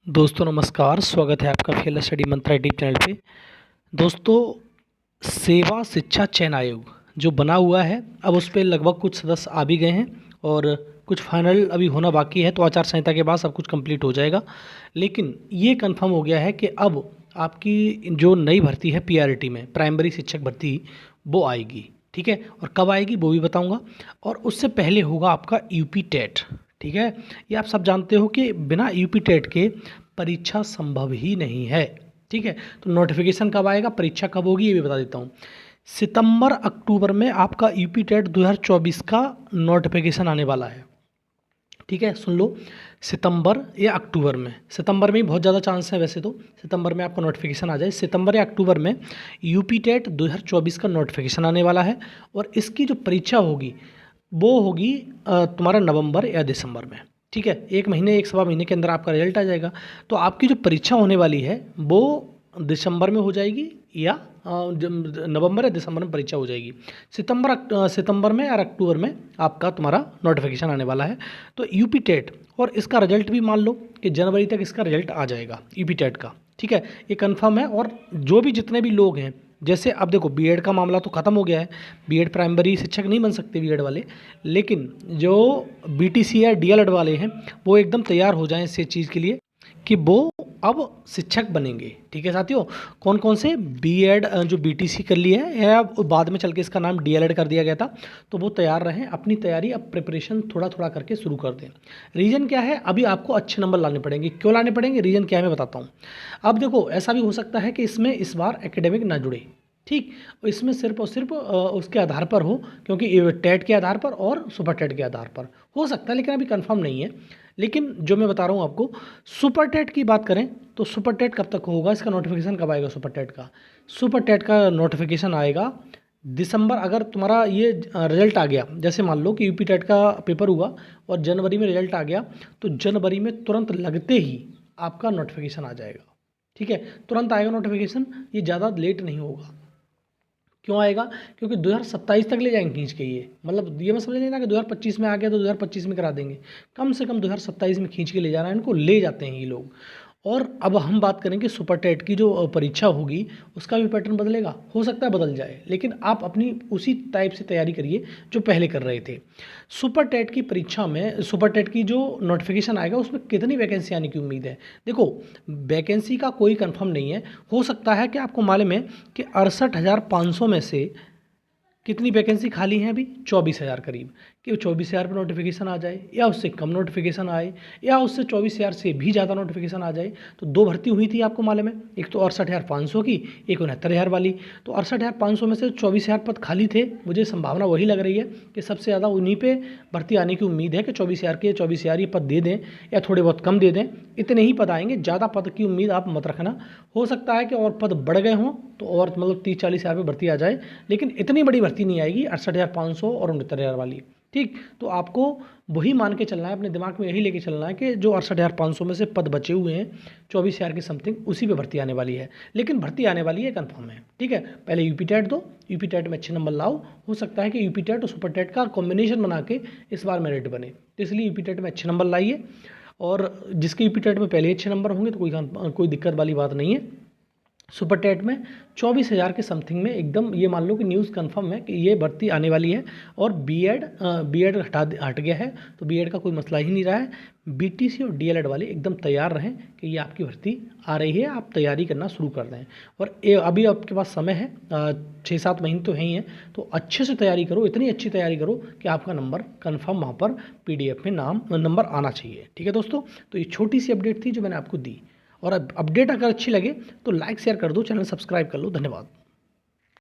दोस्तों नमस्कार, स्वागत है आपका फेल स्टडी मंत्रा यूट्यूब चैनल पे। दोस्तों, सेवा शिक्षा चयन आयोग जो बना हुआ है, अब उस पे लगभग कुछ सदस्य आ भी गए हैं और कुछ फाइनल अभी होना बाकी है, तो आचार संहिता के बाद सब कुछ कंप्लीट हो जाएगा। लेकिन ये कंफर्म हो गया है कि अब आपकी जो नई भर्ती है पीआरटी में, प्राइमरी शिक्षक भर्ती, वो आएगी। ठीक है, और कब आएगी वो भी बताऊंगा। और उससे पहले होगा आपका यूपी टेट। ठीक है, ये आप सब जानते हो कि बिना यूपी टेट के परीक्षा संभव ही नहीं है। ठीक है, तो नोटिफिकेशन कब आएगा, परीक्षा कब होगी, ये भी बता देता हूँ। सितंबर अक्टूबर में आपका यूपी टेट 2024 का नोटिफिकेशन आने वाला है। ठीक है, सुन लो, सितंबर या अक्टूबर में, सितंबर में ही बहुत ज़्यादा चांस है वैसे तो, सितंबर में आपका नोटिफिकेशन आ जाए। सितंबर या अक्टूबर में यूपी टेट 2024 का नोटिफिकेशन आने वाला है और इसकी जो परीक्षा होगी वो होगी तुम्हारा नवंबर या दिसंबर में। ठीक है, एक महीने एक सवा महीने के अंदर आपका रिजल्ट आ जाएगा। तो आपकी जो परीक्षा होने वाली है वो दिसंबर में हो जाएगी या नवंबर या दिसंबर में परीक्षा हो जाएगी। सितंबर में और अक्टूबर में आपका तुम्हारा नोटिफिकेशन आने वाला है। तो यूपी टेट और इसका रिजल्ट भी मान लो कि जनवरी तक इसका रिजल्ट आ जाएगा यूपी टेट का। ठीक है, ये कंफर्म है। और जो भी जितने भी लोग हैं, जैसे अब देखो बीएड का मामला तो ख़त्म हो गया है, बीएड प्राइमरी शिक्षक नहीं बन सकते बीएड वाले, लेकिन जो बीटीसी या डीएलएड वाले हैं वो एकदम तैयार हो जाएं इस चीज़ के लिए कि वो अब शिक्षक बनेंगे। ठीक है साथियों, कौन कौन से बीएड जो बीटीसी कर लिया है या बाद में चल के इसका नाम डीएलएड कर दिया गया था, तो वो तैयार रहें, अपनी तैयारी अब प्रिपरेशन थोड़ा थोड़ा करके शुरू कर दें। रीज़न क्या है, अभी आपको अच्छे नंबर लाने पड़ेंगे। क्यों लाने पड़ेंगे, रीज़न क्या है मैं बताता हूँ। अब देखो, ऐसा भी हो सकता है कि इसमें इस बार एकेडमिक ना जुड़े। ठीक, इसमें सिर्फ और सिर्फ उसके आधार पर हो, क्योंकि टेट के आधार पर और सुपर टेट के आधार पर हो सकता है, लेकिन अभी कंफर्म नहीं है। लेकिन जो मैं बता रहा हूँ आपको, सुपर टेट की बात करें तो सुपर टेट कब तक होगा, इसका नोटिफिकेशन कब आएगा सुपर टेट का। सुपर टेट का नोटिफिकेशन आएगा दिसंबर। अगर तुम्हारा ये रिजल्ट आ गया, जैसे मान लो कि यूपी टेट का पेपर हुआ और जनवरी में रिजल्ट आ गया, तो जनवरी में तुरंत लगते ही आपका नोटिफिकेशन आ जाएगा। ठीक है, तुरंत आएगा नोटिफिकेशन, ये ज़्यादा लेट नहीं होगा। क्यों आएगा, क्योंकि 2027 तक ले जाएंगे खींच के। ये मतलब ये मत समझ लेना कि 2025 में आ गया तो 2025 में करा देंगे, कम से कम 2027 में खींच के ले जाना है, इनको ले जाते हैं ये लोग। और अब हम बात करेंगे सुपर टेट की जो परीक्षा होगी, उसका भी पैटर्न बदलेगा, हो सकता है बदल जाए, लेकिन आप अपनी उसी टाइप से तैयारी करिए जो पहले कर रहे थे। सुपर टेट की परीक्षा में, सुपर टेट की जो नोटिफिकेशन आएगा उसमें कितनी वैकेंसी आने की उम्मीद है। देखो, वैकेंसी का कोई कंफर्म नहीं है, हो सकता है कि आपको मालूम है कि 68,500 में से कितनी वैकेंसी खाली हैं अभी, 24,000 करीब, कि 24,000 पर नोटिफिकेशन आ जाए या उससे कम नोटिफिकेशन आए या उससे 24,000 से भी ज़्यादा नोटिफिकेशन आ जाए। तो दो भर्ती हुई थी आपको मालूम है, एक तो 68,500 की, एक 69,000 वाली। तो 68,500 में से 24,000 पद खाली थे, मुझे संभावना वही लग रही है कि सबसे ज़्यादा उन्हीं पे भर्ती आने की उम्मीद है कि 24,000 ये पद दे दें या थोड़े बहुत कम दे दें, इतने ही पद आएंगे। ज़्यादा पद की उम्मीद आप मत रखना, हो सकता है कि और पद बढ़ गए हों तो और मतलब 30-40,000 पे भर्ती आ जाए, लेकिन इतनी बड़ी भर्ती नहीं आएगी 68,500 और 69,000 वाली। ठीक, तो आपको वही मान के चलना है, अपने दिमाग में यही लेके चलना है कि जो 68,500 में से पद बचे हुए हैं 24,000 के समथिंग, उसी पे भर्ती आने वाली है। लेकिन भर्ती आने वाली है, कंफर्म है। ठीक है, पहले यूपी टेट दो, यूपी टेट में अच्छे नंबर लाओ, हो सकता है कि यूपी टेट और सुपर टेट का कॉम्बिनेशन बना के इस बार मेरिट बने, तो इसलिए यूपी टेट में अच्छे नंबर लाइए। और जिसके यूपी टेट में पहले अच्छे नंबर होंगे तो कोई दिक्कत वाली बात नहीं है। सुपर टेट में 24,000 के समथिंग में एकदम ये मान लो कि न्यूज़ कंफर्म है कि ये भर्ती आने वाली है। और बीएड हट गया है, तो बीएड का कोई मसला ही नहीं रहा है। बीटीसी और डीएलएड वाले एकदम तैयार रहें कि ये आपकी भर्ती आ रही है, आप तैयारी करना शुरू कर दें। और अभी आपके पास समय है, 6-7 महीने तो हैं ही हैं, तो अच्छे से तैयारी करो, इतनी अच्छी तैयारी करो कि आपका नंबर कन्फर्म वहाँ पर पीडीएफ में नंबर आना चाहिए। ठीक है दोस्तों, तो ये छोटी सी अपडेट थी जो मैंने आपको दी। और अब अपडेट अगर अच्छी लगे तो लाइक शेयर कर दो, चैनल सब्सक्राइब कर लो। धन्यवाद।